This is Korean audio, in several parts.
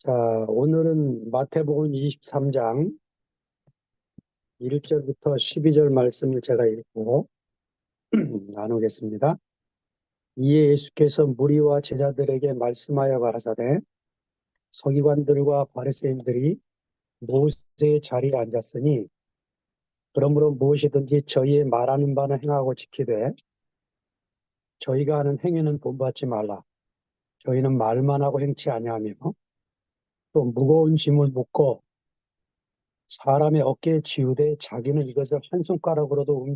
자, 오늘은 마태복음 23장 1절부터 12절 말씀을 제가 읽고 나누겠습니다. 이에 예수께서 무리와 제자들에게 말씀하여 가라사대 서기관들과 바리새인들이 모세의 자리에 앉았으니 그러므로 무엇이든지 저희의 말하는 바는 행하고 지키되 저희가 하는 행위는 본받지 말라. 저희는 말만 하고 행치 아니하며 또 무거운 짐을 묻고 사람의 어깨에 지우되 자기는 이것을 한 손가락으로도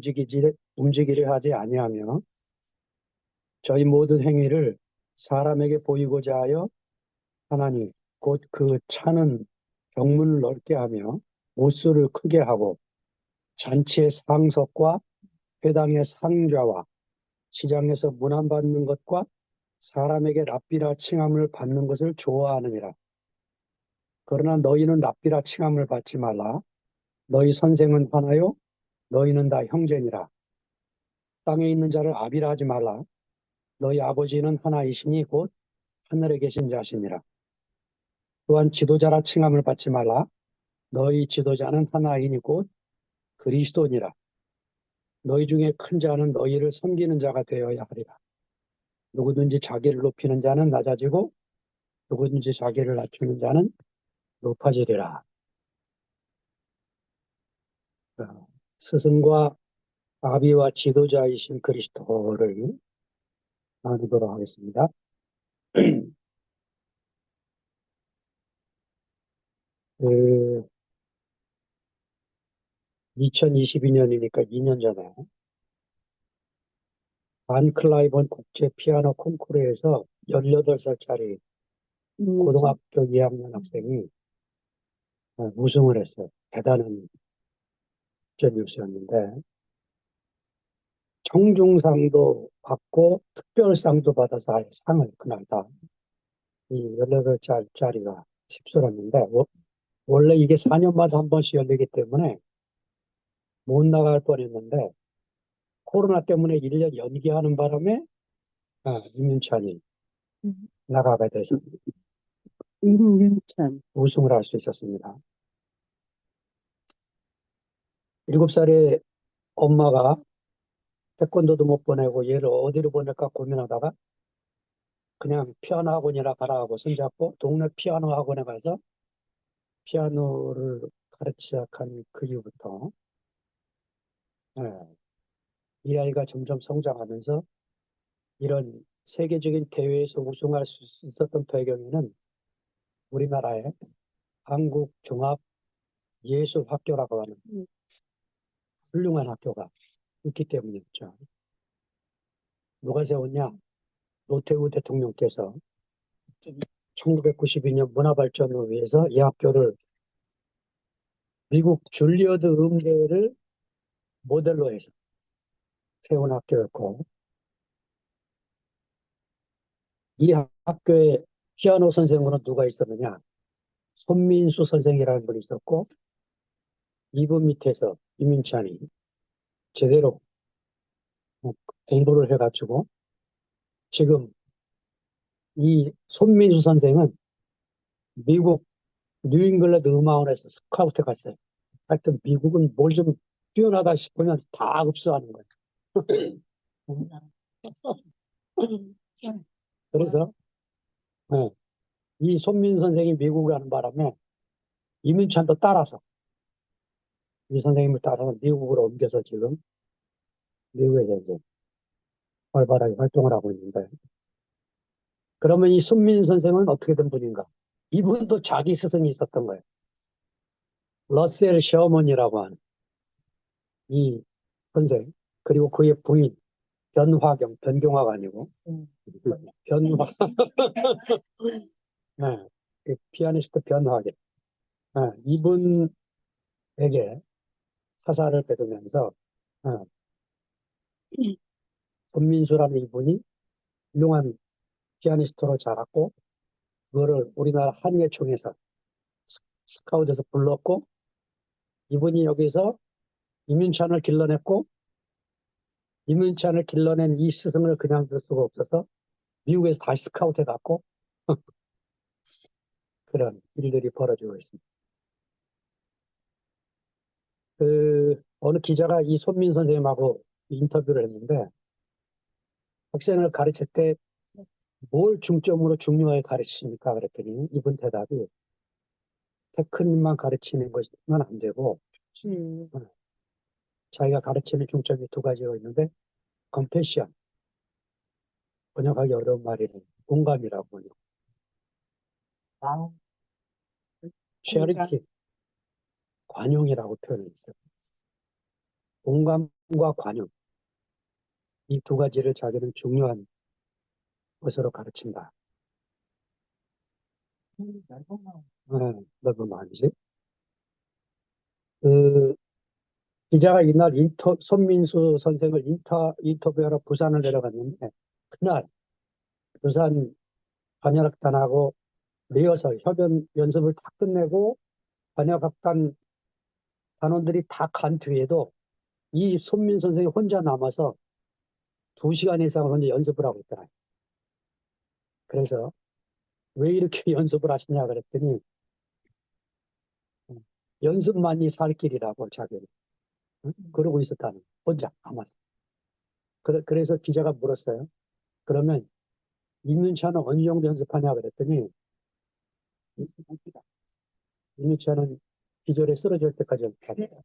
움직이려 하지 아니하며 저희 모든 행위를 사람에게 보이고자 하여 하나니 곧 그 차는 경문을 넓게 하며 옷수를 크게 하고 잔치의 상석과 회당의 상좌와 시장에서 문안받는 것과 사람에게 랍비라 칭함을 받는 것을 좋아하느니라. 그러나 너희는 랍비라 칭함을 받지 말라. 너희 선생은 하나요? 너희는 다 형제니라. 땅에 있는 자를 아비라 하지 말라. 너희 아버지는 하나이시니 곧 하늘에 계신 자시니라. 또한 지도자라 칭함을 받지 말라. 너희 지도자는 하나이니 곧 그리스도니라. 너희 중에 큰 자는 너희를 섬기는 자가 되어야 하리라. 누구든지 자기를 높이는 자는 낮아지고 누구든지 자기를 낮추는 자는 높아지리라. 스승과 아비와 지도자이신 그리스도를 나누도록 하겠습니다. 2022년이니까 2년 전에 반 클라이번 국제 피아노 콩쿠르에서 18살짜리 고등학교 2학년 학생이 우승을 했어요. 대단한 뉴스였는데 청중상도 받고 특별상도 받아서 아예 상을 그날 다 이 18살짜리가 휩쓸었는데 원래 이게 4년마다 한 번씩 열리기 때문에 못 나갈 뻔했는데 코로나 때문에 1년 연기하는 바람에 이민찬이 나가게 돼서 임윤찬. 우승을 할 수 있었습니다. 7살의 엄마가 태권도도 못 보내고 얘를 어디로 보낼까 고민하다가 그냥 피아노 학원이나 가라 하고 손잡고 동네 피아노 학원에 가서 피아노를 가르치기 시작한 그 이후부터 예, 이 아이가 점점 성장하면서 이런 세계적인 대회에서 우승할 수 있었던 배경에는 우리나라의 한국종합예술학교라고 하는 훌륭한 학교가 있기 때문이었죠. 누가 세웠냐? 노태우 대통령께서 1992년 문화발전을 위해서 이 학교를 미국 줄리어드 음대를 모델로 해서 세운 학교였고 이 학교에 피아노 선생으로 누가 있었느냐? 손민수 선생이라는 분이 있었고 이분 밑에서 이민찬이 제대로 공부를 해가지고 지금 이 손민수 선생은 미국 뉴잉글랜드 음악원에서 스카우트 갔어요. 하여튼 미국은 뭘 좀 뛰어나다 싶으면 다 흡수하는 거예요. 그래서 이 손민수 선생이 미국을 가는 바람에 이민찬도 따라서 이 선생님을 따라서 미국으로 옮겨서 지금 미국에서 이제 활발하게 활동을 하고 있는데 그러면 이 손민수 선생은 어떻게 된 분인가? 이분도 자기 스승이 있었던 거예요. 러셀 셔먼이라고 하는 이 선생 그리고 그의 부인 변경화가 아니고 변화 네, 그 피아니스트 변화계 이분에게 사사를 받으면서 손민수라는 이분이 훌륭한 피아니스트로 자랐고 그거를 우리나라 한예총에서 스카웃에서 불렀고 이분이 여기서 이민찬을 길러냈고 이민찬을 길러낸 이 스승을 그냥 둘 수가 없어서 미국에서 다시 스카웃해 갔고 그런 일들이 벌어지고 있습니다. 어느 기자가 이 손민 선생님하고 인터뷰를 했는데, 학생을 가르칠 때 뭘 중점으로 중요하게 가르치십니까? 그랬더니 이분 대답이 테크닉만 가르치는 것만 안 되고, 어, 자기가 가르치는 중점이 두 가지가 있는데, 컴패션, 번역하기 어려운 말이네. 공감이라고 번역. 아, 체리티, 관용이라고 표현했어요. 공감과 관용, 이 두 가지를 자기는 중요한 것으로 가르친다. 넓은 마음. 넓은 마음이지. 그 기자가 이날 손민수 선생을 인터뷰하러 부산을 내려갔는데, 그날 부산 관현악단하고 리허설, 협연 연습을 다 끝내고 관현악단 단원들이 다 간 뒤에도 이 손민 선생이 혼자 남아서 2시간 이상 혼자 연습을 하고 있더라. 그래서 왜 이렇게 연습을 하시냐 그랬더니 연습만이 살 길이라고 자기는 그러고 있었다는 혼자 남았어. 그래서 기자가 물었어요. 그러면 임윤찬은 어느 정도 연습하냐 그랬더니 임윤찬은 기절에 쓰러질 때까지 연습하고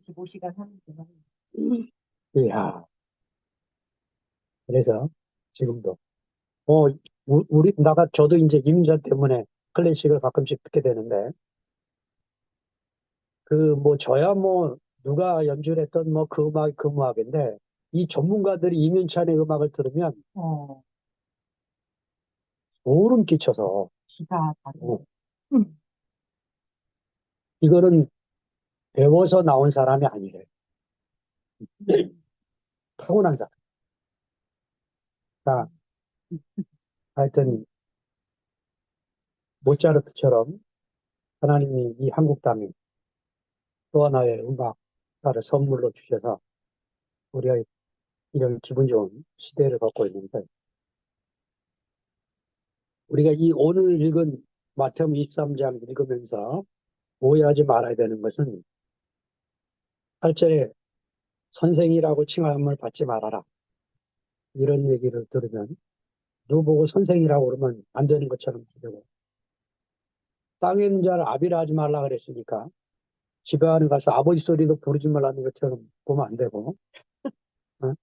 25시간 하는 동안. 이야, 그래서 지금도 저도 이제 임윤찬 때문에 클래식을 가끔씩 듣게 되는데 저야 누가 연주를 했던 그 음악인데 이 전문가들이 임윤찬의 음악을 들으면 소름 끼쳐서 기가 다르. 어, 이거는 배워서 나온 사람이 아니래. 타고난 사람. 자, 하여튼 모차르트처럼 하나님이 이 한국 땅에 또 하나의 음악가를 선물로 주셔서 우리가 이런 기분 좋은 시대를 갖고 있는데 우리가 이 오늘 읽은 마태복음 23장 읽으면서 오해하지 말아야 되는 것은 8절에 선생이라고 칭함을 받지 말아라. 이런 얘기를 들으면 누구 보고 선생이라고 그러면 안 되는 것처럼 되고 땅에 있는 자를 아비라 하지 말라 그랬으니까 집에 안에 가서 아버지 소리도 부르지 말라는 것처럼 보면 안 되고 어?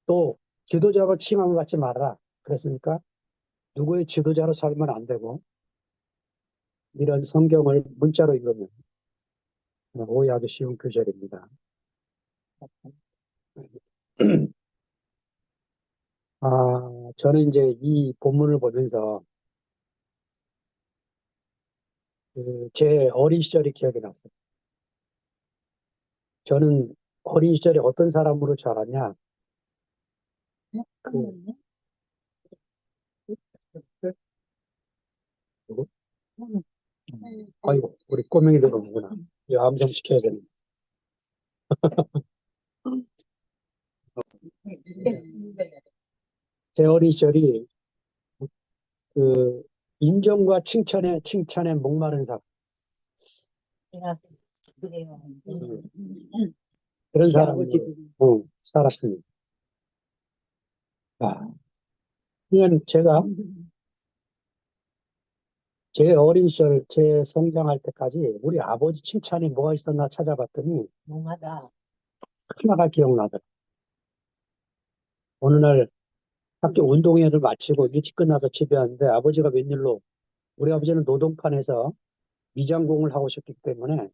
또 지도자가 칭함을 받지 말아라 그랬으니까 누구의 지도자로 살면 안 되고 이런 성경을 문자로 읽으면 오해하기 쉬운 구절입니다. 저는 이제 이 본문을 보면서 제 어린 시절이 기억이 났어요. 저는 어린 시절에 어떤 사람으로 자랐냐? 그, 누구? 아이고, 우리 꼬맹이들 오는구나. 이 암정 시켜야 되는. 제 어린 시절이 그 인정과 칭찬에 목마른 사람. 그래요. 그런 사람으로 살았습니다. 그냥 제가 제 어린 시절, 제 성장할 때까지 우리 아버지 칭찬이 뭐가 있었나 찾아봤더니 용하다. 하나가 기억나더라. 어느 날 학교 운동회를 마치고 일찍 끝나서 집에 왔는데 아버지가 웬일로 우리 아버지는 노동판에서 미장공을 하고 있었기 때문에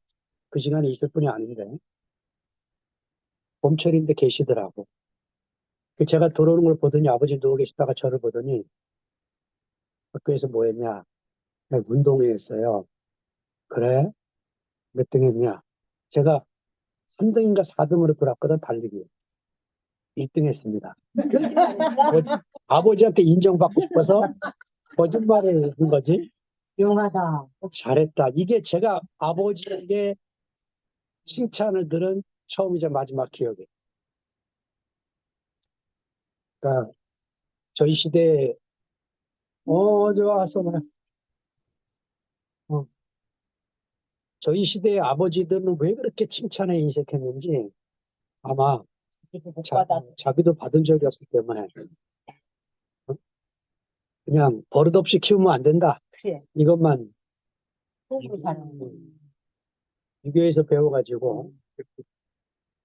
그 시간에 있을 뿐이 아닌데 봄철인데 계시더라고. 제가 들어오는 걸 보더니 아버지 누워 계시다가 저를 보더니 학교에서 뭐 했냐? 내가 운동회 했어요. 그래? 몇 등 했냐? 제가 3등인가 4등으로 들어왔거든, 달리기. 1등 했습니다. 아버지한테 인정받고 싶어서 거짓말을 한 거지. 용하다. 잘했다. 이게 제가 아버지에게 칭찬을 들은 처음이자 마지막 기억이에요. 그러니까 저희 시대에 좋았어. 어, 저희 시대의 아버지들은 왜 그렇게 칭찬에 인색했는지 아마 이거 못 자, 받아서. 자기도 받은 적이 없기 때문에 어, 그냥 버릇없이 키우면 안 된다. 그래. 이것만 속으로 사는 거. 유교에서 배워가지고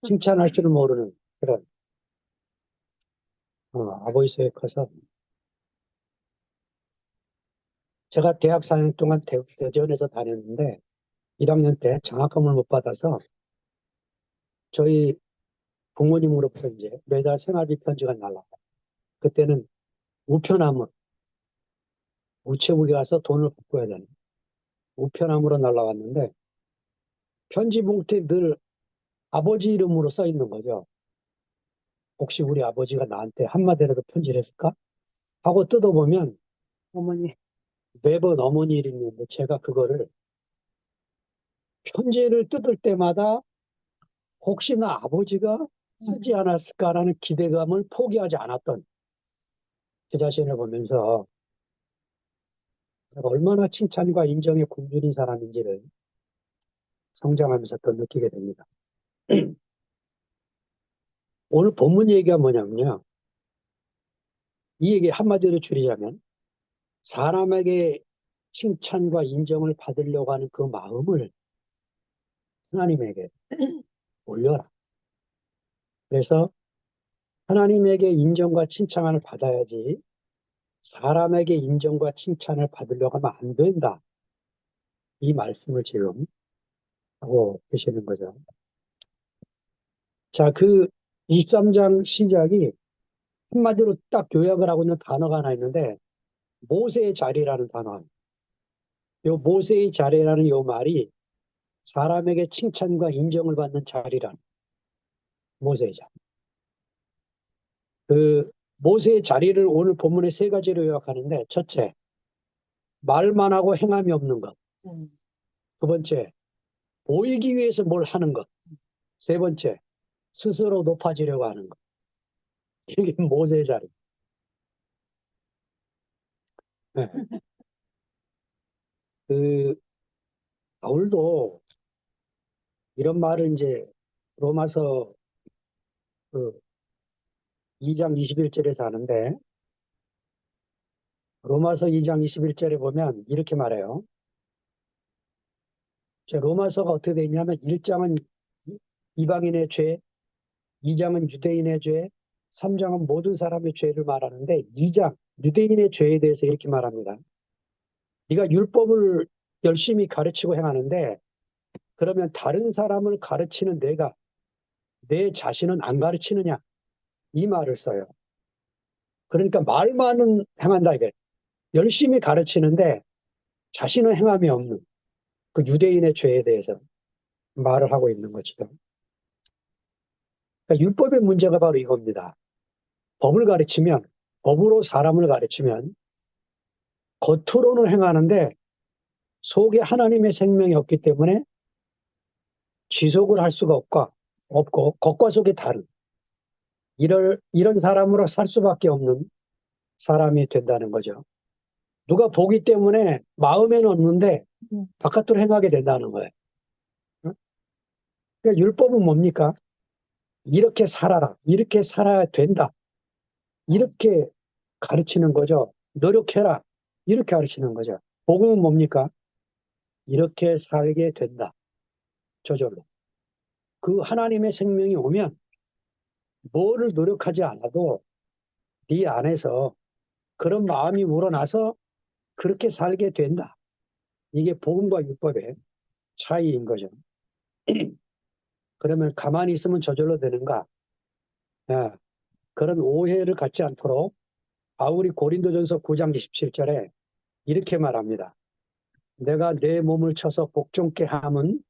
칭찬할 줄을 모르는 그런 아버지 속에 커서 제가 대학 4년 동안 대전에서 다녔는데 1학년 때 장학금을 못 받아서 저희 부모님으로부터 이제 매달 생활비 편지가 날라와요. 그때는 우편함으로 우체국에 가서 돈을 바꿔야 되는 우편함으로 날라왔는데 편지 봉투에 늘 아버지 이름으로 써 있는 거죠. 혹시 우리 아버지가 나한테 한마디라도 편지를 했을까? 하고 뜯어보면 어머니 매번 어머니 이름이 있는데 제가 그거를 편지를 뜯을 때마다 혹시나 아버지가 쓰지 않았을까라는 기대감을 포기하지 않았던 제 자신을 보면서 내가 얼마나 칭찬과 인정에 굶주린 사람인지를 성장하면서 더 느끼게 됩니다. 오늘 본문 얘기가 뭐냐면요. 이 얘기 한마디로 줄이자면 사람에게 칭찬과 인정을 받으려고 하는 그 마음을 하나님에게 올려라. 그래서 하나님에게 인정과 칭찬을 받아야지 사람에게 인정과 칭찬을 받으려고 하면 안 된다. 이 말씀을 지금 하고 계시는 거죠. 자, 그 23장 시작이 한마디로 딱 요약을 하고 있는 단어가 하나 있는데 모세의 자리라는 단어. 요 모세의 자리라는 요 말이 사람에게 칭찬과 인정을 받는 자리라는 모세의 자리. 그 모세의 자리를 오늘 본문에 세 가지로 요약하는데 첫째, 말만 하고 행함이 없는 것. 두 번째, 보이기 위해서 뭘 하는 것. 세 번째, 스스로 높아지려고 하는 것. 이게 모세의 자리. 네. 그 바울도 이런 말을 이제 로마서 그 2장 21절에서 하는데 로마서 2장 21절에 보면 이렇게 말해요. 로마서가 어떻게 되어 있냐면 1장은 이방인의 죄, 2장은 유대인의 죄, 3장은 모든 사람의 죄를 말하는데 2장 유대인의 죄에 대해서 이렇게 말합니다. 네가 율법을 열심히 가르치고 행하는데 그러면 다른 사람을 가르치는 내가 내 자신은 안 가르치느냐 이 말을 써요. 그러니까 말만은 행한다 이게 열심히 가르치는데 자신은 행함이 없는 그 유대인의 죄에 대해서 말을 하고 있는 거죠. 그러니까 율법의 문제가 바로 이겁니다. 법을 가르치면 법으로 사람을 가르치면 겉으로는 행하는데 속에 하나님의 생명이 없기 때문에 지속을 할 수가 없고 겉과 속이 다른 이런 사람으로 살 수밖에 없는 사람이 된다는 거죠. 누가 보기 때문에 마음에는 없는데 바깥으로 행하게 된다는 거예요. 응? 그러니까 율법은 뭡니까? 이렇게 살아라. 이렇게 살아야 된다. 이렇게 가르치는 거죠. 노력해라. 이렇게 가르치는 거죠. 복음은 뭡니까? 이렇게 살게 된다. 저절로. 그 하나님의 생명이 오면 뭐를 노력하지 않아도 네 안에서 그런 마음이 우러나서 그렇게 살게 된다. 이게 복음과 율법의 차이인 거죠. 그러면 가만히 있으면 저절로 되는가? 아, 그런 오해를 갖지 않도록 바울이 고린도전서 9장 27절에 이렇게 말합니다. 내가 내 몸을 쳐서 복종케 함은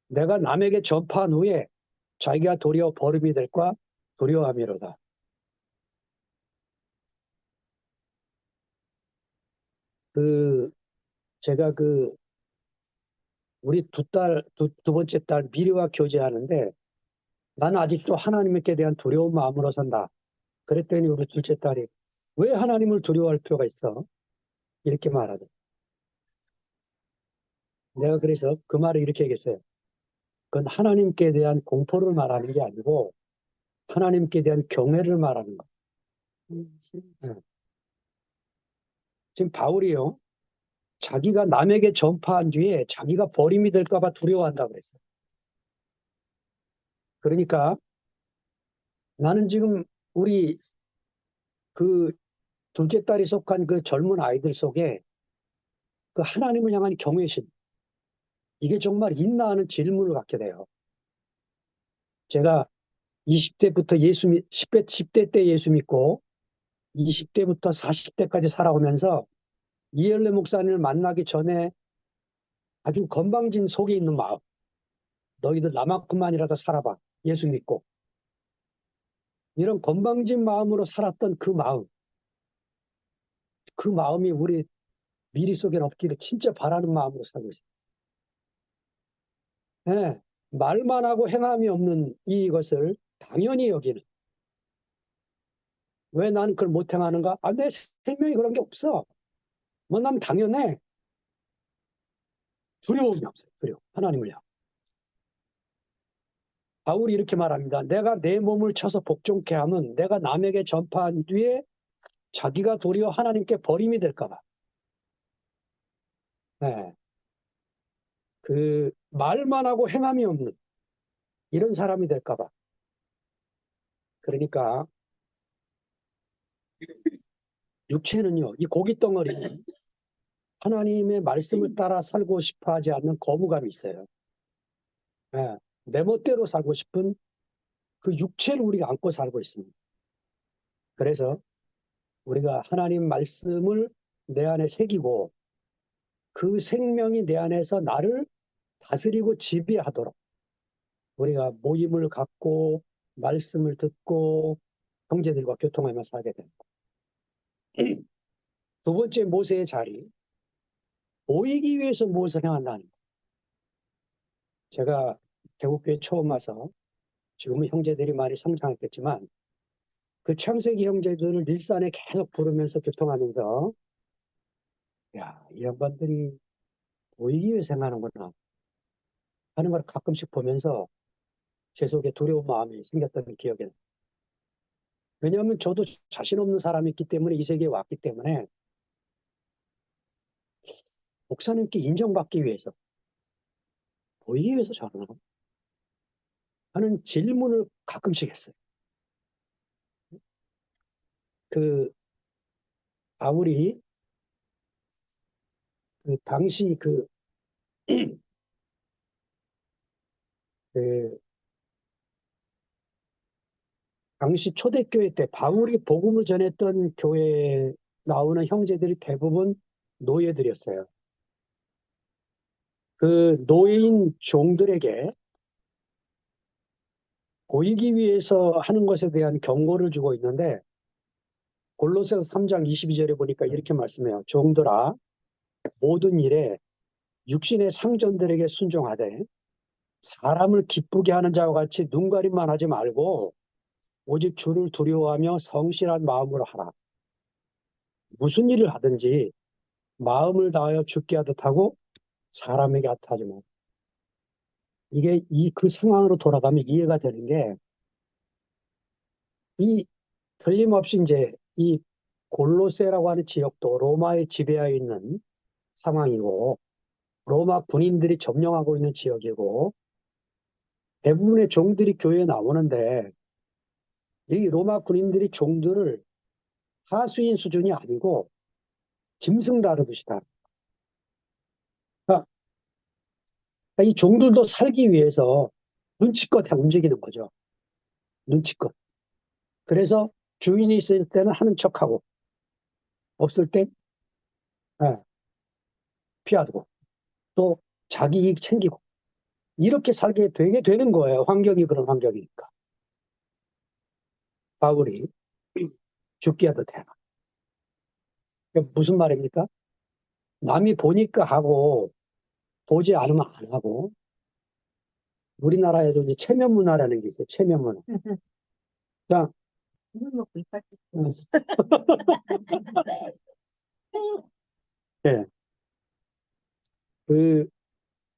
내가 남에게 전파한 후에 자기가 도리어 버림이 될까 두려워함이로다. 그 제가 그 우리 두 번째 딸 미리와 교제하는데 나는 아직도 하나님께 대한 두려운 마음으로 산다. 그랬더니 우리 둘째 딸이 왜 하나님을 두려워할 필요가 있어? 이렇게 말하더라. 내가 그래서 그 말을 이렇게 얘기했어요. 그건 하나님께 대한 공포를 말하는 게 아니고 하나님께 대한 경외를 말하는 거예요. 예. 지금 바울이요. 자기가 남에게 전파한 뒤에 자기가 버림이 될까 봐 두려워한다고 그랬어요. 그러니까 나는 지금 우리 그 둘째 딸이 속한 그 젊은 아이들 속에 그 하나님을 향한 경외심, 이게 정말 있나 하는 질문을 갖게 돼요. 제가 20대부터 10대 때 예수 믿고 20대부터 40대까지 살아오면서 이엘레 목사님을 만나기 전에 아주 건방진 속에 있는 마음, 너희들 나만큼만이라도 살아봐, 예수 믿고. 이런 건방진 마음으로 살았던 그 마음이 우리 미리 속엔 없기를 진짜 바라는 마음으로 살고 있어요. 예, 말만 하고 행함이 없는 이것을 당연히 여기는. 왜 나는 그걸 못 행하는가? 아, 내 생명이 그런 게 없어. 뭐 난 당연해. 두려움이 없어요. 두려움. 하나님을 향. 바울이 이렇게 말합니다. 내가 내 몸을 쳐서 복종케 하면 내가 남에게 전파한 뒤에 자기가 도리어 하나님께 버림이 될까 봐. 예, 그 말만 하고 행함이 없는 이런 사람이 될까 봐. 그러니까 육체는요, 이 고깃 덩어리는 하나님의 말씀을 따라 살고 싶어 하지 않는 거부감이 있어요. 예, 내 멋대로 살고 싶은 그 육체를 우리가 안고 살고 있습니다. 그래서 우리가 하나님 말씀을 내 안에 새기고 그 생명이 내 안에서 나를 다스리고 지배하도록 우리가 모임을 갖고 말씀을 듣고 형제들과 교통하며 살게 됩니다. 두 번째 모세의 자리, 보이기 위해서 무엇을 행한다는 것. 제가 대국교회 처음 와서 지금은 형제들이 많이 성장했겠지만 그 창세기 형제들을 일산에 계속 부르면서 교통하면서 야, 이 양반들이 보이기 위해서 행하는구나 하는 걸 가끔씩 보면서 제 속에 두려운 마음이 생겼던 기억이 나요. 왜냐하면 저도 자신 없는 사람이 있기 때문에 이 세계에 왔기 때문에 목사님께 인정받기 위해서 보이기 위해서 저러나 하는 질문을 가끔씩 했어요. 그 바울이 그 당시 그 당시 초대교회 때 바울이 복음을 전했던 교회에 나오는 형제들이 대부분 노예들이었어요. 그 노예인 종들에게 보이기 위해서 하는 것에 대한 경고를 주고 있는데 골로새서 3장 22절에 보니까 이렇게 말씀해요. 종들아 모든 일에 육신의 상전들에게 순종하되 사람을 기쁘게 하는 자와 같이 눈가림만 하지 말고 오직 주를 두려워하며 성실한 마음으로 하라. 무슨 일을 하든지 마음을 다하여 주께 하듯 하고 사람에게 하지 마. 이게 그 상황으로 돌아가면 이해가 되는 게 이 틀림없이 이제 이 골로새라고 하는 지역도 로마의 지배하에 있는 상황이고 로마 군인들이 점령하고 있는 지역이고 대부분의 종들이 교회에 나오는데 이 로마 군인들이 종들을 하수인 수준이 아니고 짐승 다루듯이 다. 그러니까 이 종들도 살기 위해서 눈치껏 다 움직이는 거죠. 눈치껏. 그래서 주인이 있을 때는 하는 척하고 없을 땐 예, 피하고 또 자기 이익 챙기고 이렇게 살게 되게 되는 거예요. 환경이 그런 환경이니까. 바울이 죽게 하듯 해라. 무슨 말입니까? 남이 보니까 하고 보지 않으면 안 하고 우리나라에도 이제 체면 문화라는 게 있어요. 체면 문화. 그러니까 물 먹고 이빨 음,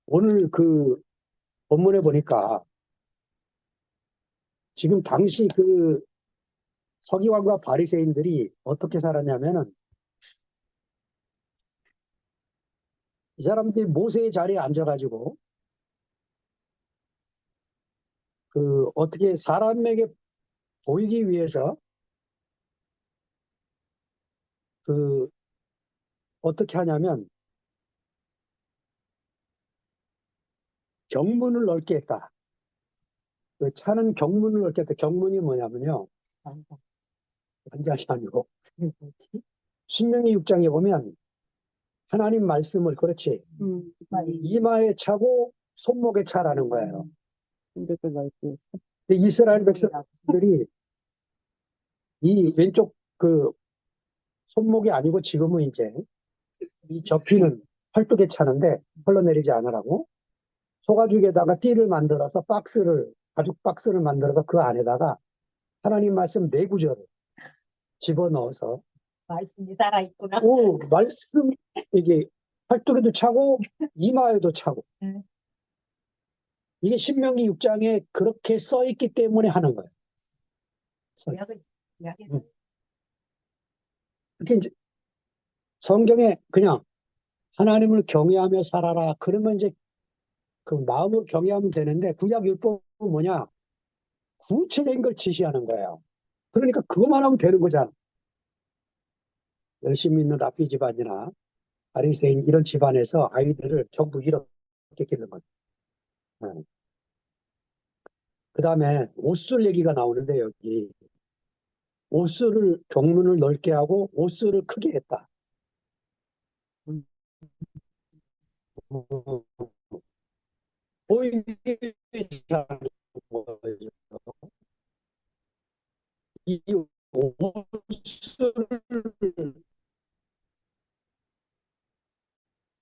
오늘 본문에 보니까 지금 당시 서기관과 바리새인들이 어떻게 살았냐면은 이 사람들이 모세의 자리에 앉아가지고 어떻게 사람에게 보이기 위해서 어떻게 하냐면 경문을 넓게 했다. 차는 경문을 넓게 했다. 경문이 뭐냐면요. 완전히 아니고 신명기 6장에 보면 하나님 말씀을 그렇지 이마에 차고 손목에 차라는 거예요. 근데 이스라엘 백성들이 이 왼쪽 손목이 아니고 지금은 이제 이 접히는 팔뚝에 차는데 흘러내리지 않으라고 소가죽에다가 띠를 만들어서 가죽 박스를 만들어서 그 안에다가 하나님 말씀 네 구절을 집어넣어서 말씀이 살아있구나. 말씀 이게 팔뚝에도 차고 이마에도 차고 이게 신명기 6장에 그렇게 써 있기 때문에 하는 거예요. 이렇게 이제 성경에 그냥 하나님을 경외하며 살아라. 그러면 이제 그 마음을 경외하면 되는데 구약 율법은 뭐냐? 구체적인 걸 지시하는 거예요. 그러니까 그것만 하면 되는 거잖아. 열심히 있는 라피 집안이나 바리새인 이런 집안에서 아이들을 전부 이렇게 기르는 거죠. 그 다음에 옷술 얘기가 나오는데 여기 옷술을 경문을 넓게 하고 옷술을 크게 했다. 보이기 잘하는 거죠. 이 옷술을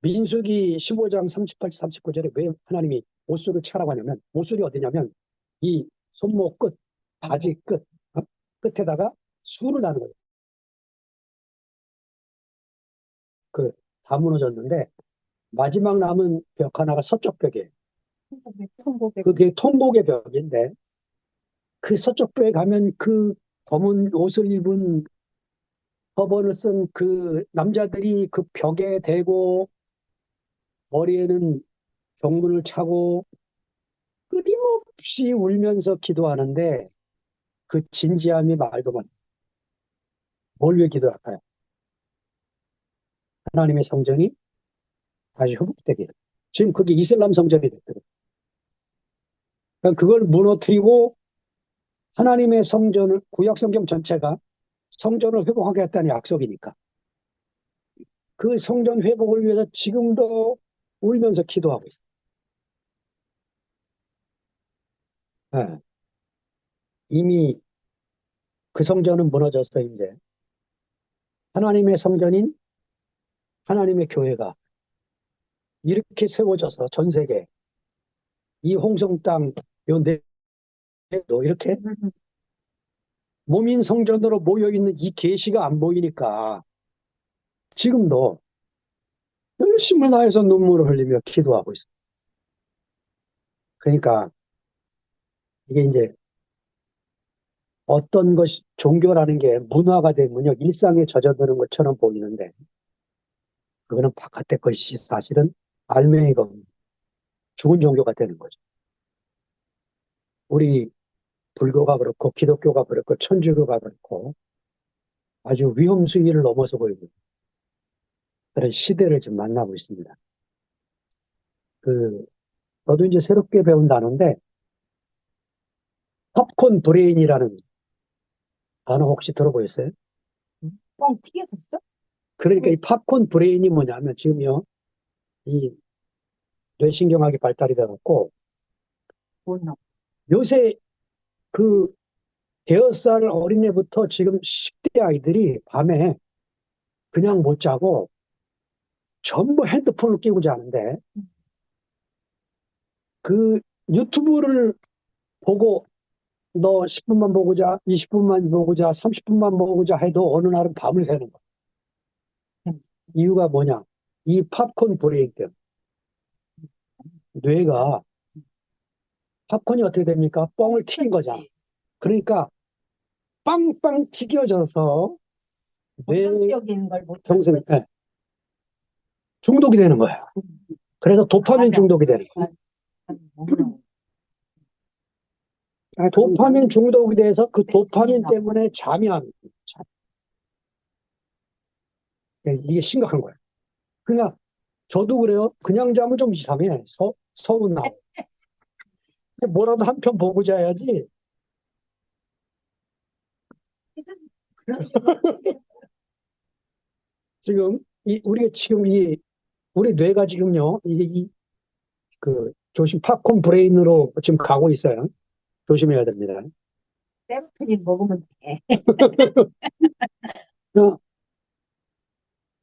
민수기 15장 38, 39절에 왜 하나님이 옷술을 차라고 하냐면 옷술이 어디냐면 이 손목 끝, 바지 끝, 끝에다가 술을 나는 거예요. 다 무너졌는데 마지막 남은 벽 하나가 서쪽 벽이에요. 그게 통곡의 벽인데 그 서쪽 벽에 가면 그 검은 옷을 입은 허번을 쓴 그 남자들이 그 벽에 대고 머리에는 경문을 차고 끊임없이 울면서 기도하는데 그 진지함이 말도 마. 뭘 위해 기도할까요? 하나님의 성전이 다시 회복되기를. 지금 그게 이슬람 성전이 됐거든요. 그러니까 그걸 무너뜨리고 하나님의 성전을 구약 성경 전체가 성전을 회복하겠다는 약속이니까 그 성전 회복을 위해서 지금도 울면서 기도하고 있어요. 네. 이미 그 성전은 무너졌어요. 이제 하나님의 성전인 하나님의 교회가 이렇게 세워져서 전 세계 이 홍성 땅 요네도 이렇게 몸인 성전으로 모여있는 이 계시가 안 보이니까 지금도 열심을 다해서 눈물을 흘리며 기도하고 있어요. 그러니까 이게 이제 어떤 것이 종교라는 게 문화가 되면요 일상에 젖어드는 것처럼 보이는데 그거는 바깥의 것이 사실은 알맹이가 없는 죽은 종교가 되는 거죠. 우리 불교가 그렇고 기독교가 그렇고 천주교가 그렇고 아주 위험수위를 넘어서고 있는 그런 시대를 지금 만나고 있습니다. 저도 이제 새롭게 배운 단어인데 팝콘 브레인이라는 단어 혹시 들어보셨어요? 튀겨졌어? 그러니까 이 팝콘 브레인이 뭐냐면 지금요 이 뇌신경학이 발달이 돼갖고 뭐나? 요새 그 5살 어린애부터 지금 10대 아이들이 밤에 그냥 못 자고 전부 핸드폰을 끼고 자는데 그 유튜브를 보고 너 10분만 보고 자, 20분만 보고 자, 30분만 보고 자 해도 어느 날은 밤을 새는 거야. 이유가 뭐냐? 이 팝콘 브레인 때문에. 뇌가 팝콘이 어떻게 됩니까? 뻥을 튀긴 거잖아. 그렇지. 그러니까 빵빵 튀겨져서 뇌 정상적인 걸 못하는 평생 거지. 예, 중독이 되는 거야. 그래서 도파민 맞아. 중독이 되는 거야. 맞아. 너무나. 도파민 중독이 돼서 그 도파민 멜라토닌 때문에 잠이 안 와. 이게 심각한 거야. 그러니까 저도 그래요. 그냥 자면 좀 이상해. 서운하고. 뭐라도 한 편 보고 자야지. 그런 지금 우리 뇌가 지금요. 이게 조심 팝콘 브레인으로 지금 가고 있어요. 조심해야 됩니다. 세로토닌 먹으면 돼. 어,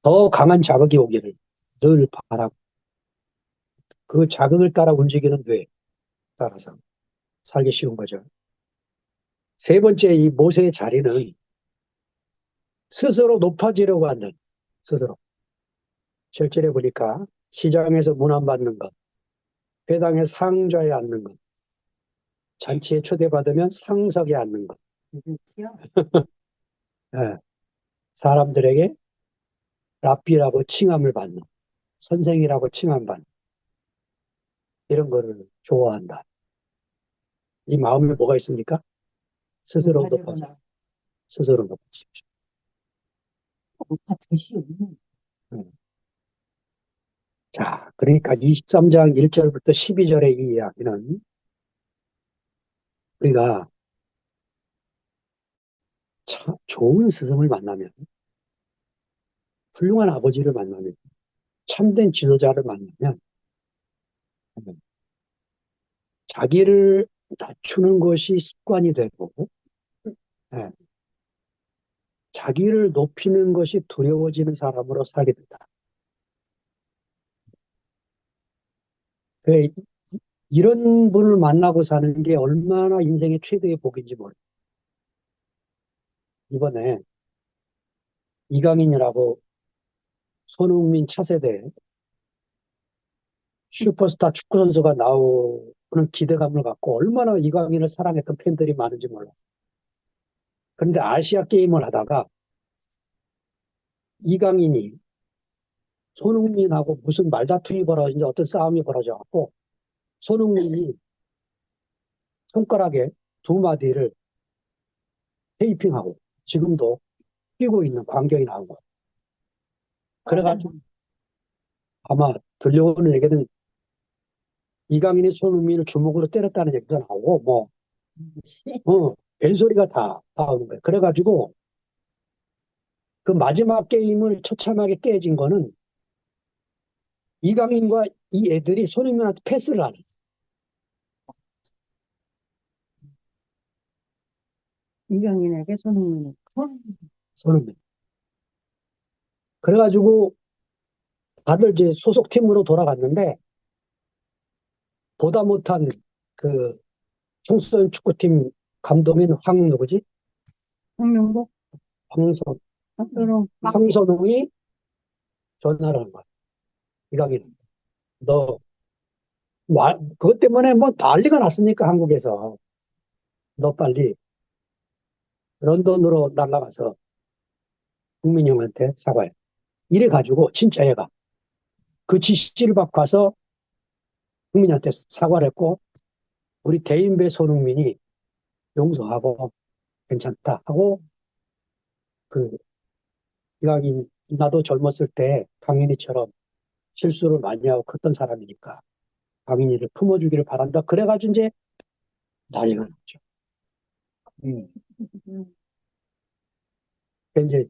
더 강한 자극이 오기를 늘 바라고 그 자극을 따라 움직이는 뇌 따라서 살기 쉬운 거죠. 세 번째 이 모세의 자리는 스스로 높아지려고 하는 스스로 실제로 보니까 시장에서 문안받는 것, 회당에 상좌에 앉는 것, 잔치에 초대받으면 상석에 앉는 것, 그렇지요? 예, 사람들에게 랍비라고 칭함을 받는 선생이라고 칭함받는 이런 거를 좋아한다. 이 마음에 뭐가 있습니까? 스스로 높아져 높아지구나. 스스로 높아지죠. 높아듯이. 음. 자, 그러니까 23장 1절부터 12절의 이 이야기는 우리가 좋은 스승을 만나면, 훌륭한 아버지를 만나면, 참된 지도자를 만나면, 자기를 낮추는 것이 습관이 되고, 예, 자기를 높이는 것이 두려워지는 사람으로 살게 된다. 그 이런 분을 만나고 사는 게 얼마나 인생의 최대의 복인지 모르겠어요. 이번에 이강인이라고 손흥민 차세대 슈퍼스타 축구 선수가 나오는 기대감을 갖고 얼마나 이강인을 사랑했던 팬들이 많은지 몰라. 그런데 아시아 게임을 하다가 이강인이 손흥민하고 무슨 말다툼이 벌어진지 어떤 싸움이 벌어져갖고 손흥민이 손가락에 두 마디를 테이핑하고 지금도 끼고 있는 광경이 나온 거예요. 그래가지고 아마 들려오는 얘기는 이강인이 손흥민을 주먹으로 때렸다는 얘기도 나오고 벨소리가 다 나오는 거예요. 그래가지고 그 마지막 게임을 처참하게 깨진 거는 이강인과 이 애들이 손흥민한테 패스를 하는 이강인에게 손흥민이 손흥민. 그래가지고 다들 이제 소속팀으로 돌아갔는데 보다 못한 그 청소년 축구팀 감독인 누구지? 홍명보 황선, 서로 황선홍이 전화를 한 거야. 이강인, 너, 그것 때문에 뭐 난리가 났으니까 한국에서 너 빨리 런던으로 날아가서 국민이 형한테 사과해. 이래 가지고 진짜 얘가 그 지시를 받고 가서 국민한테 사과를 했고 우리 대인배 손흥민이 용서하고 괜찮다 하고 그 이강인 나도 젊었을 때 강인이처럼 실수를 많이 하고 컸던 사람이니까 강인이를 품어주기를 바란다. 그래가지고 이제 난리가 났죠. 음. 그러니까 이제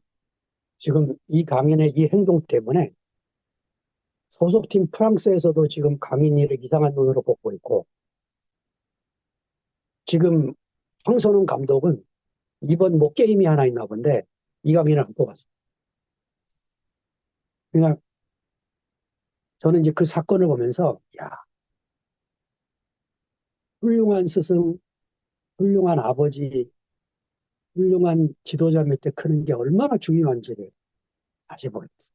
지금 이 강인의 이 행동 때문에 소속팀 프랑스에서도 지금 강인이를 이상한 눈으로 보고 있고 지금 황선홍 감독은 이번 뭐 게임이 하나 있나 본데 이강인을 안 뽑았어요. 그냥 저는 이제 그 사건을 보면서 야 훌륭한 스승, 훌륭한 아버지, 훌륭한 지도자 밑에 크는 게 얼마나 중요한지를 다시 보겠어요.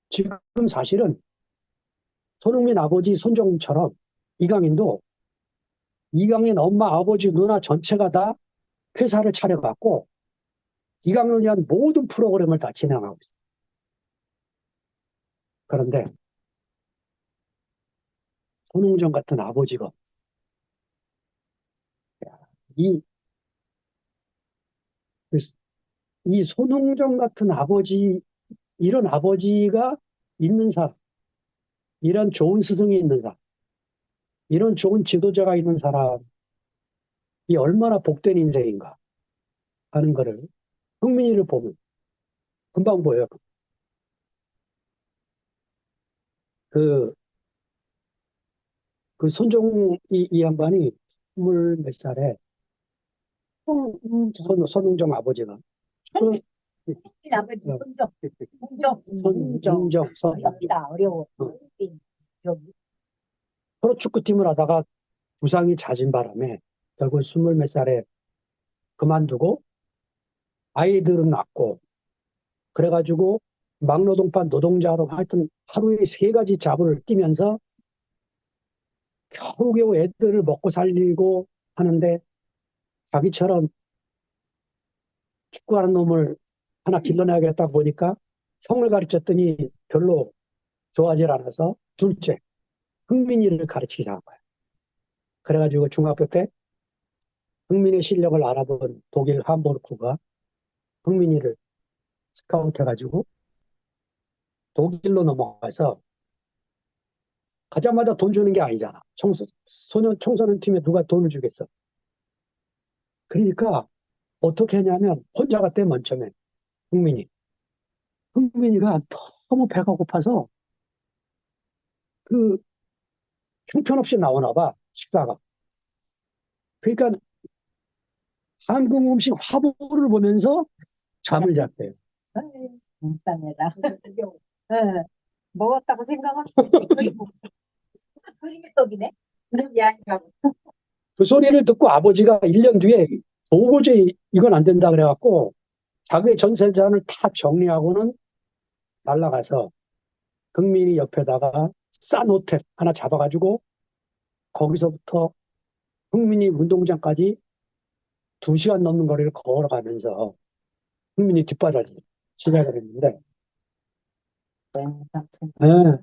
지금 사실은 손흥민 아버지 손정처럼 이강인 엄마, 아버지, 누나 전체가 다 회사를 차려갖고 이강인을 위한 모든 프로그램을 다 진행하고 있어요. 그런데 손흥정 같은 아버지가 이, 이 손흥정 같은 아버지, 이런 아버지가 있는 사람, 이런 좋은 스승이 있는 사람, 이런 좋은 지도자가 있는 사람이 얼마나 복된 인생인가 하는 거를 흥민이를 보면 금방 보여요. 그, 그 손정 이 양반이 20몇 살에 손흥정 아버지가 그, 아버지 어, 손정, 손정, 손흥정, 어렵다, 어려워. 어, 저기, 프로축구팀을 하다가 부상이 잦은 바람에 결국 20몇 살에 그만두고 아이들은 낳고 그래가지고 막노동판 노동자로 하여튼 하루에 3가지 잡을 뛰면서 겨우겨우 애들을 먹고 살리고 하는데 자기처럼 축구하는 놈을 하나 길러내야겠다 보니까 성을 가르쳤더니 별로 좋아하지 않아서 둘째 흥민이를 가르치기 시작한 거예요. 그래가지고 중학교 때 흥민의 실력을 알아본 독일 함부르크가 흥민이를 스카우트 해가지고 독일로 넘어가서 가자마자 돈 주는 게 아니잖아. 청소년 팀에 누가 돈을 주겠어. 그러니까 어떻게 했냐면 혼자 갔대 맨 처음에 흥민이. 흥민이가 너무 배가 고파서 그 형편없이 나오나 봐 식사가. 그러니까 한국 음식 화보를 보면서 잠을 잤대요. 불쌍해라. 응, 먹었다고 생각은 그림의 떡이네. 그림이 아니라. 그 소리를 듣고 아버지가 1년 뒤에 도저히 이건 안 된다 그래갖고 자기의 전 재산을 다 정리하고는 날라가서 흥민이 옆에다가 싼 호텔 하나 잡아가지고 거기서부터 흥민이 운동장까지 2시간 넘는 거리를 걸어가면서 흥민이 뒷바라지 시작을 했는데 예,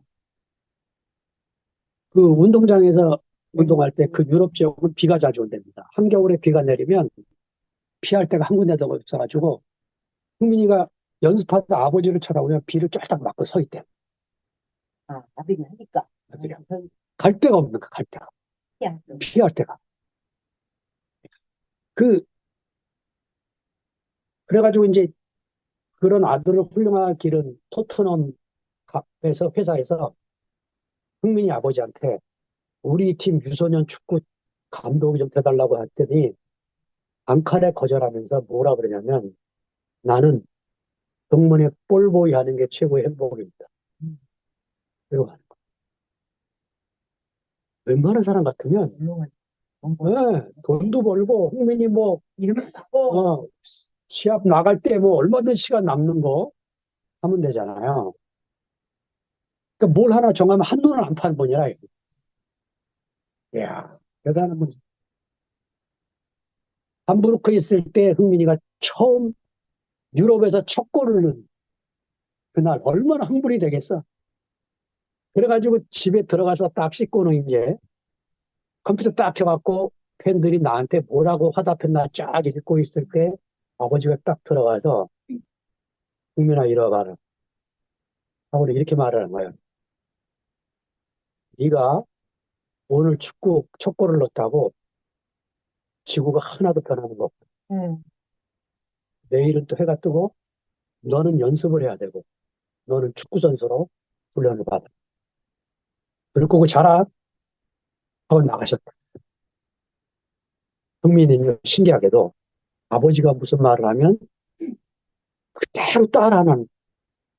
그 운동장에서 운동할 때 그 유럽 지역은 비가 자주 온답니다. 한겨울에 비가 내리면 피할 데가 한 군데도 없어가지고 흥민이가 연습하다 아버지를 쳐다보면 비를 쫄딱 맞고 서 있대. 아들이 하니까. 아들이야. 갈 데가 없는 거야, 갈 데가. 피할 데가. 그래가지고 이제 그런 아들을 훌륭하게 기른 토트넘 회사에서 흥민이 아버지한테 우리 팀 유소년 축구 감독이 좀 돼달라고 했더니 앙칼에 거절하면서 뭐라 그러냐면 나는 동문회 볼보이 하는 게 최고의 행복입니다. 그리고 하는 거. 웬만한 사람 같으면 돈도 벌고 흥민이 뭐 이름을 갖고 시합 나갈 때 뭐 얼마든 시간 남는 거 하면 되잖아요. 그러니까 뭘 하나 정하면 한눈을 안 파는 분이라. 이야, 대단한 분. 함부르크에 있을 때 흥민이가 처음 유럽에서 첫 골을 넣은 그날 얼마나 흥분이 되겠어. 그래가지고 집에 들어가서 딱 씻고는 이제 컴퓨터 딱 켜갖고 팬들이 나한테 뭐라고 화답했나 쫙 읽고 있을 때 아버지가 딱 들어가서 흥민아 일어나라 하고 이렇게 말하는 거예요. 네가 오늘 축구 첫 골을 넣었다고 지구가 하나도 변하는 거 없고 내일은 또 해가 뜨고 너는 연습을 해야 되고 너는 축구 선수로 훈련을 받아. 그리고 그거 잘하 하고 나가셨다. 흥민이는 신기하게도 아버지가 무슨 말을 하면 그대로 따라하는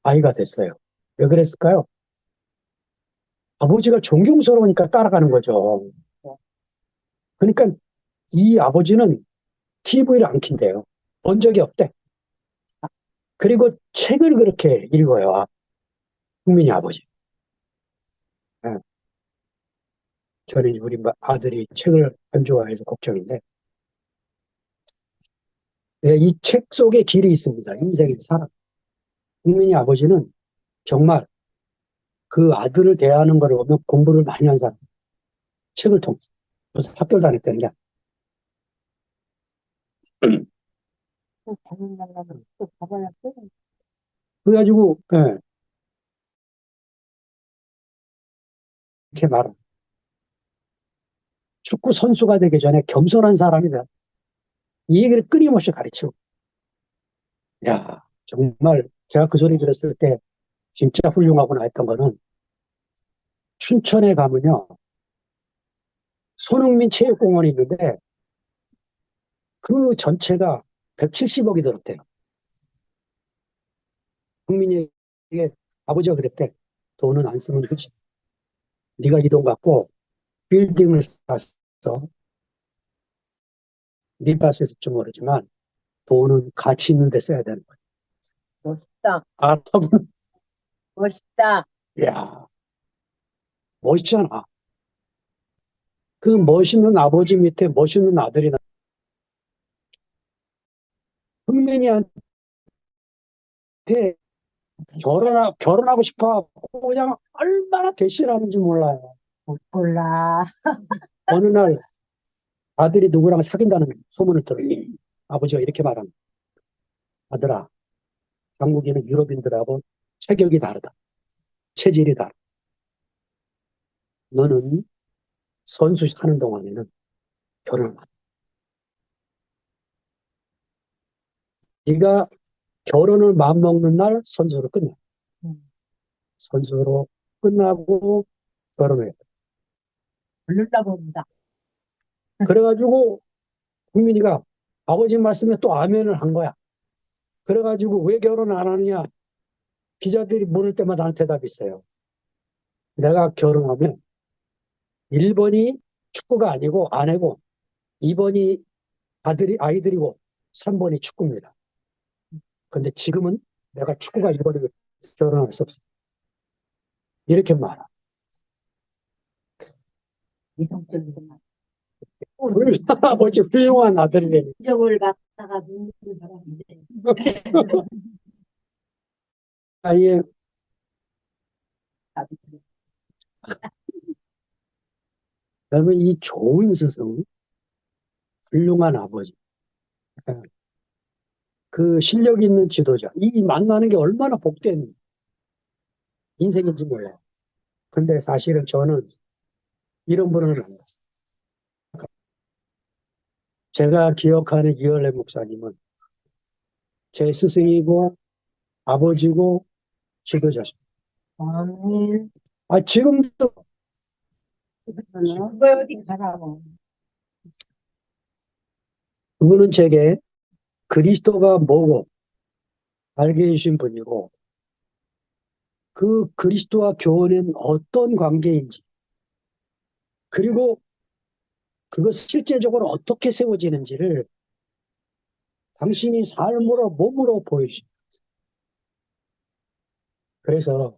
아이가 됐어요. 왜 그랬을까요? 아버지가 존경스러우니까 따라가는 거죠. 그러니까 이 아버지는 TV를 안 킨대요. 본 적이 없대. 그리고 책을 그렇게 읽어요. 흥민이 아버지. 예. 저는 우리 아들이 책을 안 좋아해서 걱정인데, 이 책 속에 길이 있습니다. 인생의 사람. 국민이 아버지는 정말 그 아들을 대하는 걸 보면 공부를 많이 한 사람, 책을 통해서. 무슨 학교를 다녔다는 게 아니라. 또 가는 날라면 또 가봐야 돼. 그래가지고, 이렇게 말하 축구 선수가 되기 전에 겸손한 사람이다. 이 얘기를 끊임없이 가르치고. 야, 정말 제가 그 소리 들었을 때 진짜 훌륭하구나 했던 거는 춘천에 가면요. 손흥민 체육공원이 있는데 그 전체가 170억이 들었대요. 흥민이에게 아버지가 그랬대. 돈은 안 쓰면 그지. 네가 이 돈 갖고 빌딩을 샀어. 네 밭일지 모르지만 돈은 가치 있는 데 써야 되는 거야. 멋있다. 알아보면 멋있다. 야, 멋있잖아. 그 멋있는 아버지 밑에 멋있는 아들이 흥민이한테 결혼하고 싶어 하고 그냥 얼마나 대시하는지 몰라요. 몰라. 어느 날 아들이 누구랑 사귄다는 소문을 들었어요. 아버지가 이렇게 말합니다. 아들아, 한국인은 유럽인들하고 체격이 다르다. 체질이 다르다. 너는 선수 하는 동안에는 결혼을 안 해. 네가 결혼을 마음먹는 날 선수로 끝내. 선수로 끝나고 결혼을 해. 부르다 본다. 그래가지고 국민이가 아버지 말씀에 또 아멘을 한 거야. 그래가지고 왜 결혼 안 하느냐? 기자들이 물을 때마다 하는 대답이 있어요. 내가 결혼하면 1번이 축구가 아니고 아내고 2번이 아이들이고 3번이 축구입니다. 근데 지금은 내가 축구가 1번이고 결혼할 수 없어. 이렇게 말하. 이성적이구만. 아버지 훌륭한 아들이네. 적을 갖다가 누는 사람인데. 아예 나도 그래. 여러분 이 좋은 스승, 훌륭한 아버지, 그 실력 있는 지도자, 이 만나는 게 얼마나 복된 인생인지 몰라요. 근데 사실은 저는 이런 분을 만났어요. 제가 기억하는 이열래 목사님은 제 스승이고 아버지고 지도자십니다. 아멘. 지금도 그거 어디 가라고. 그분은 제게 그리스도가 뭐고 알게 해주신 분이고 그 그리스도와 교회는 어떤 관계인지 그리고 그것이 실제적으로 어떻게 세워지는지를 당신이 삶으로 몸으로 보여주십니다. 그래서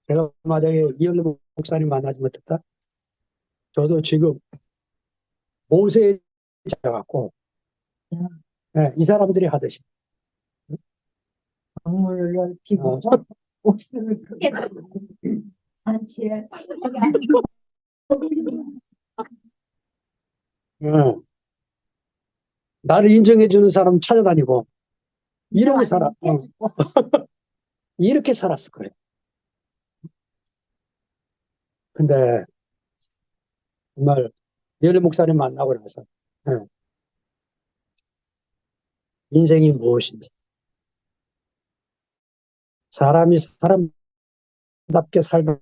제가 만약에 이현래 목사님 만나지 못했다? 저도 지금 모세에 잡아갖고 이 사람들이 하듯이 강물을 넓히고 어, 옷을 크게 잔치에 어, 나를 인정해주는 사람 찾아다니고 이렇게 이렇게 살았을 거예요. 근데 정말 이현래 목사님 만나고 나서 인생이 무엇인지 사람이 사람답게 살다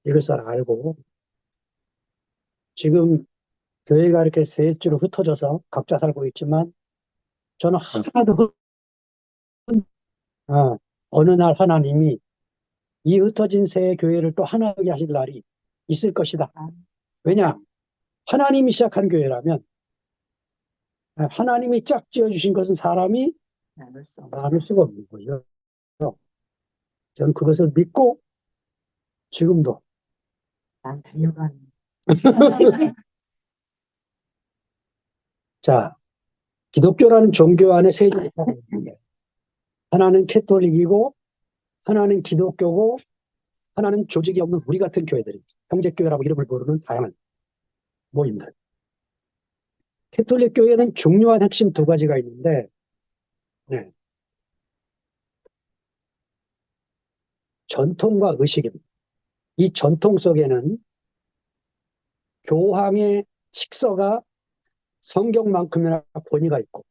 이것을 알고 지금 교회가 이렇게 세 주로 흩어져서 각자 살고 있지만 저는 하나도 어느 날 하나님이 이 흩어진 새 교회를 또 하나하게 하실 날이 있을 것이다. 왜냐? 하나님이 시작한 교회라면 하나님이 짝 지어주신 것은 사람이 나눌 수가 없는 거죠. 저는 그것을 믿고 지금도 난 달려가는. 자, 기독교라는 종교 안에 세 종파가 있는데, 하나는 캐톨릭이고, 하나는 기독교고, 하나는 조직이 없는 우리 같은 교회들이, 형제교회라고 이름을 부르는 다양한 모임들. 캐톨릭 교회는 중요한 핵심 두 가지가 있는데, 네, 전통과 의식입니다. 이 전통 속에는 교황의 식서가 성경만큼이나 권위가 있고,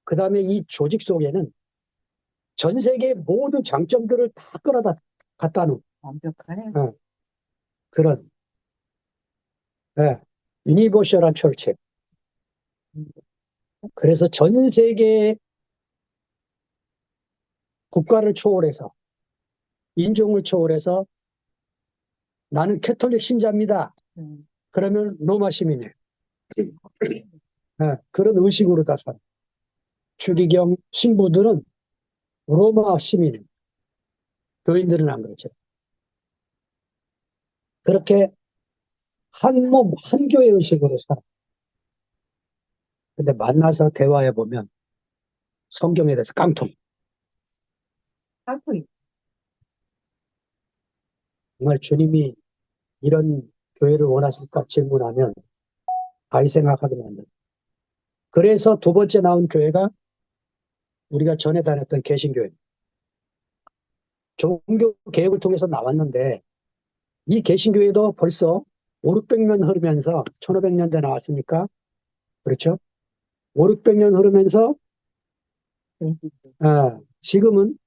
그 다음에 이 조직 속에는 전 세계의 모든 장점들을 다 끌어다 갖다 놓은 완벽하네. 그런 유니버셜한 철책. 그래서 전 세계 국가를 초월해서 인종을 초월해서 나는 캐톨릭 신자입니다. 음. 그러면 로마 시민이에요. 그런 의식으로 다 살아. 추기경 신부들은 로마 시민이에요. 교인들은 안 그렇죠. 그렇게 한 몸, 한 교회 의식으로 살아. 근데 만나서 대화해 보면 성경에 대해서 깡통. 하고 있. 정말 주님이 이런 교회를 원하실까 질문하면 아이 생각하게 만든다. 그래서 두 번째 나온 교회가 우리가 전에 다녔던 개신교회. 종교 개혁을 통해서 나왔는데 이 개신교회도 벌써 5, 600년 흐르면서 1500년대 나왔으니까 그렇죠? 5, 600년 흐르면서 지금은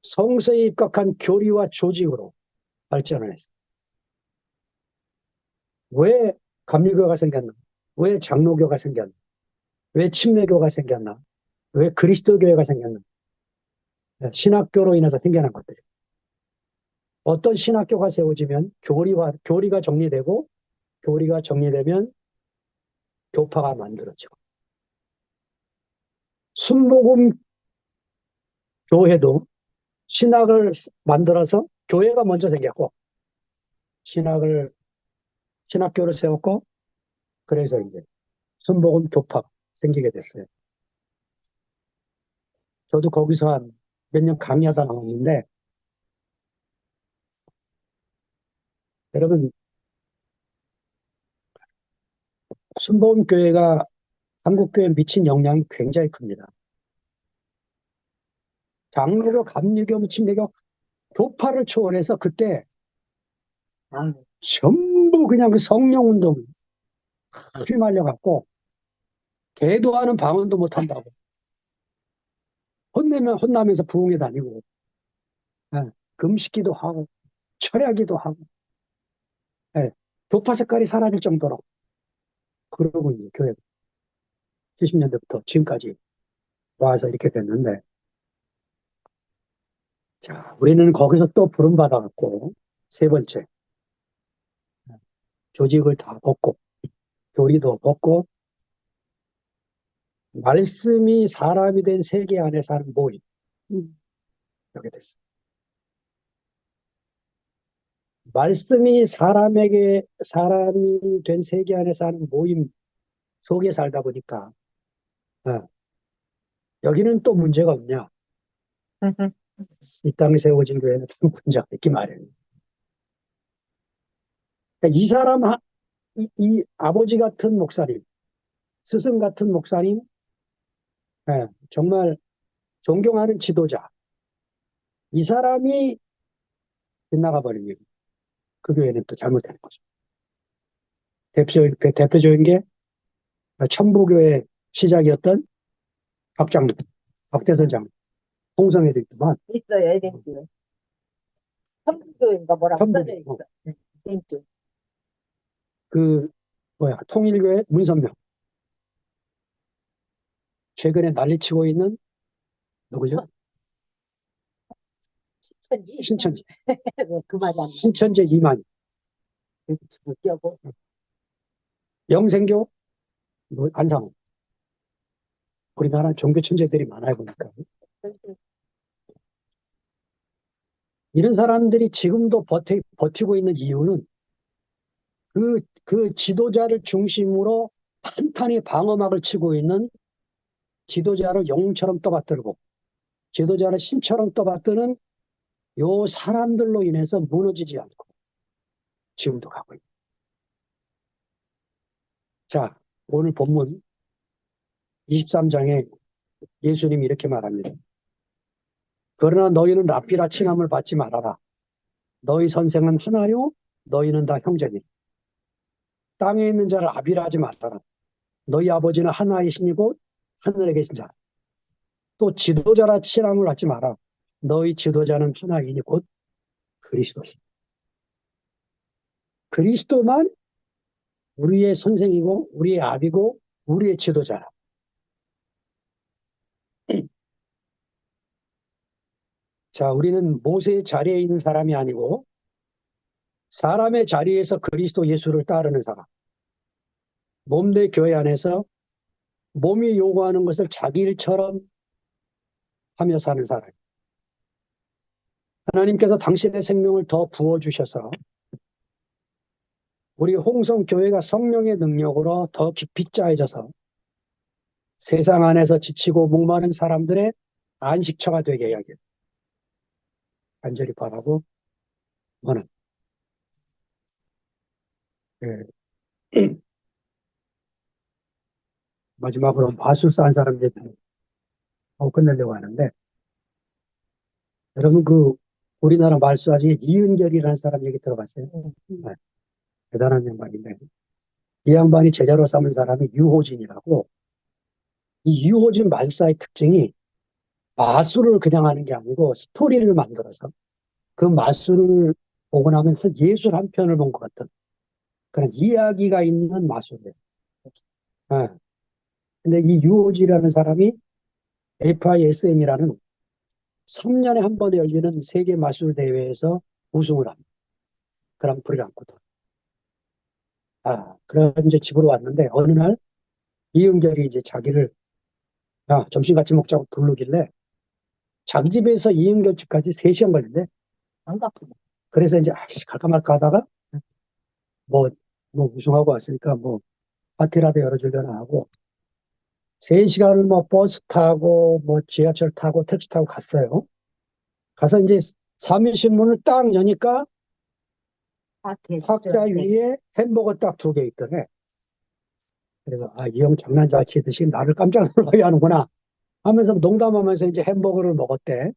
성서에 입각한 교리와 조직으로 발전을 했어요. 왜 감리교가 생겼나? 왜 장로교가 생겼나? 왜 침례교가 생겼나? 왜 그리스도교회가 생겼나? 신학교로 인해서 생겨난 것들이에요. 어떤 신학교가 세워지면 교리가 정리되고 교리가 정리되면 교파가 만들어지고 순복음 교회도 신학을 만들어서 교회가 먼저 생겼고 신학교를 세웠고 그래서 이제 순복음 교파가 생기게 됐어요. 저도 거기서 한 몇 년 강의하다 나왔는데 여러분 순복음 교회가 한국 교회에 미친 영향이 굉장히 큽니다. 장로교, 감리교, 침례교 교파를 초월해서 그때 전부 그냥 그 성령 운동 휘말려 갖고 개도하는 방언도 못 한다고 혼나면서 부흥회 다니고 금식기도 하고 철야기도 하고 교파 색깔이 사라질 정도로 그러고 이제 교회 70년대부터 지금까지 와서 이렇게 됐는데 자 우리는 거기서 또 부름 받아갖고 세 번째 조직을 다 벗고 교리도 벗고 말씀이 사람이 된 세계 안에 사는 모임 이렇게 됐어요. 말씀이 사람이 된 세계 안에 사는 모임 속에 살다 보니까 여기는 또 문제가 없냐? 이 땅에 세워진 교회는 또 문제가 있기 마련이에요. 그러니까 이 사람, 이 아버지 같은 목사님, 스승 같은 목사님, 정말 존경하는 지도자, 이 사람이 빗나가 버리면 그 교회는 또 잘못되는 거죠. 대표적인 게 천부교회 시작이었던 박장로, 박대선 장로, 홍성에도 있더만. 있어요, 에덴교회. 천주교인가 뭐라고 천부, 써져 있어. 에덴교. 통일교회 문선명. 최근에 난리치고 있는 누구죠? 신천지. 신천지. 그 말이 안 나. 신천지 이만. 웃겨고. 영생교 안상호. 우리나라 종교 천재들이 많아요 보니까. 이런 사람들이 지금도 버티고 있는 이유는 그 지도자를 중심으로 탄탄히 방어막을 치고 있는 지도자를 영웅처럼 떠받들고 지도자를 신처럼 떠받드는 요 사람들로 인해서 무너지지 않고 지금도 가고 있다. 자, 오늘 본문 23장에 예수님이 이렇게 말합니다. 그러나 너희는 랍비라 칭함을 받지 말아라. 너희 선생은 하나요? 너희는 다 형제니. 땅에 있는 자를 아비라 하지 말아라. 너희 아버지는 하나이시니 곧 하늘에 계신 자. 또 지도자라 칭함을 받지 마라. 너희 지도자는 하나이니 곧 그리스도시. 그리스도만 우리의 선생이고 우리의 아비고 우리의 지도자라. 자, 우리는 모세의 자리에 있는 사람이 아니고 사람의 자리에서 그리스도 예수를 따르는 사람. 몸대 교회 안에서 몸이 요구하는 것을 자기 일처럼 하며 사는 사람. 하나님께서 당신의 생명을 더 부어주셔서 우리 홍성교회가 성령의 능력으로 더 깊이 짜여져서 세상 안에서 지치고 목마른 사람들의 안식처가 되게 하길 간절히 바라고 원합니다. 예. 마지막으로 마술사 한 사람 얘기 하고 끝내려고 하는데, 여러분 우리나라 말수아 중에 이은결이라는 사람 얘기 들어봤어요? 네, 대단한 양반인데 이 양반이 제자로 삼은 사람이 유호진이라고. 이 유호진 마술사의 특징이 마술을 그냥 하는 게 아니고 스토리를 만들어서 그 마술을 보고 나면 예술 한 편을 본 것 같은 그런 이야기가 있는 마술이에요. 네. 근데 이 유호진이라는 사람이 FISM이라는 3년에 한 번에 열리는 세계 마술 대회에서 우승을 합니다. 그랑프리를 안거든. 그래 이제 집으로 왔는데 어느 날 이은결이 이제 자기를 점심 같이 먹자고 부르길래 자기 집에서 이은결 집까지 3시간 걸린대. 반갑구나. 그래서 이제 갈까 말까 하다가 뭐 우승하고 왔으니까 뭐 파티라도 열어주려나 하고 3시간을 뭐 버스 타고 뭐 지하철 타고 택시 타고 갔어요. 가서 이제 사무실문을 딱 여니까 탁자 위에 햄버거 딱 2개 있더래. 그래서 이 형 장난 잘 치듯이 나를 깜짝 놀라게 하는구나 하면서 농담하면서 이제 햄버거를 먹었대.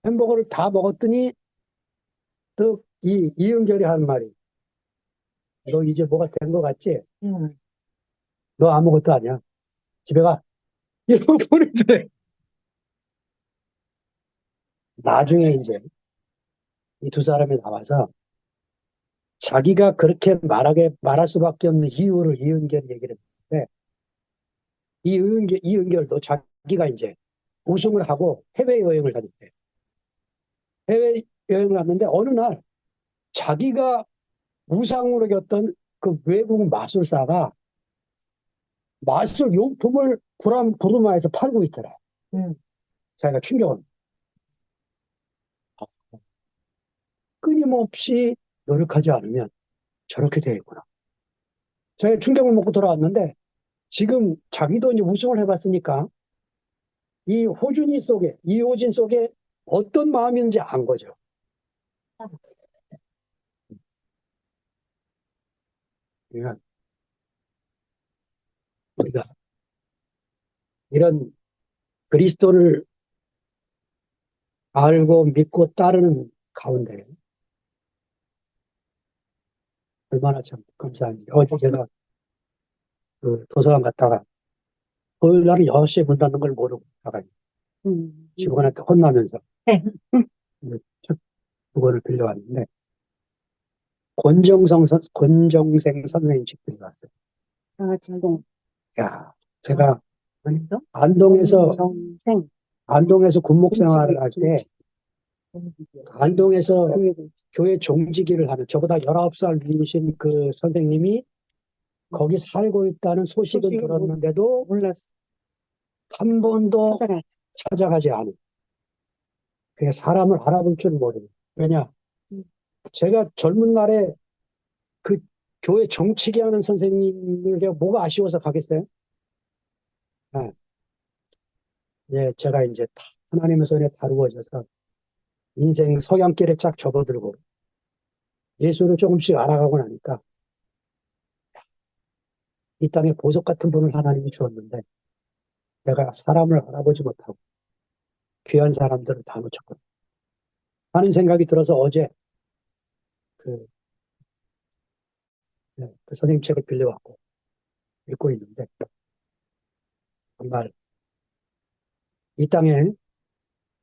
햄버거를 다 먹었더니 또 이은결이 하는 말이, 너 이제 뭐가 된 거 같지? 너 아무것도 아니야. 집에 가. 이러고 보내더래. 나중에 이제 이 2사람이 나와서 자기가 그렇게 말할 수밖에 없는 이유를 이은결이 얘기를 했는데, 이은결도 자기가 이제 우승을 하고 해외여행을 다녔대. 해외여행을 갔는데 어느 날 자기가 우상으로 겼던 그 외국 마술사가 마술 용품을 구르마에서 팔고 있더라. 자기가 충격을. 끊임없이 노력하지 않으면 저렇게 되겠구나. 자기가 충격을 먹고 돌아왔는데 지금 자기도 이제 우승을 해봤으니까 이호진 속에 어떤 마음이 있는지 안 거죠. 그러니까 우리가 이런 그리스도를 알고 믿고 따르는 가운데 얼마나 참 감사한지. 어제 제가 그 도서관 갔다가 토요일 날은 6시에 문 닫는 걸 모르고 갔다가 직원한테 혼나면서 첫 그거를 빌려왔는데 권정생 선생님 집 빌려왔어요. 진동. 야, 제가 어디서? 안동에서 군목 생활을 할 때 안동에서 교회 종지기를 하는 저보다 19살 위이신 그 선생님이 거기 살고 있다는 소식은 들었는데도 몰랐어. 한 번도 찾아가지 않은. 그냥 사람을 알아볼 줄 모르는. 왜냐? 제가 젊은 날에 그 교회 정치계 하는 선생님을 제가 뭐가 아쉬워서 가겠어요? 예, 예, 제가 이제 다 하나님의 손에 다루어져서 인생 석양길에 쫙 접어들고 예수를 조금씩 알아가고 나니까 이 땅에 보석 같은 분을 하나님이 주었는데 내가 사람을 알아보지 못하고 귀한 사람들을 다 놓쳤거든요. 하는 생각이 들어서 어제 그, 그 선생님 책을 빌려왔고 읽고 있는데 정말 이 땅에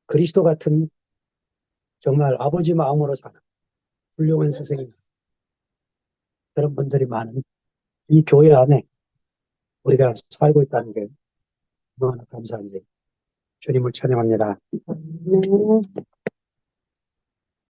그리스도 같은 정말 아버지 마음으로 사는 훌륭한 스승님 그런 분들이 많은 이 교회 안에 우리가 살고 있다는 게 얼마나 감사한지 주님을 찬양합니다. 네.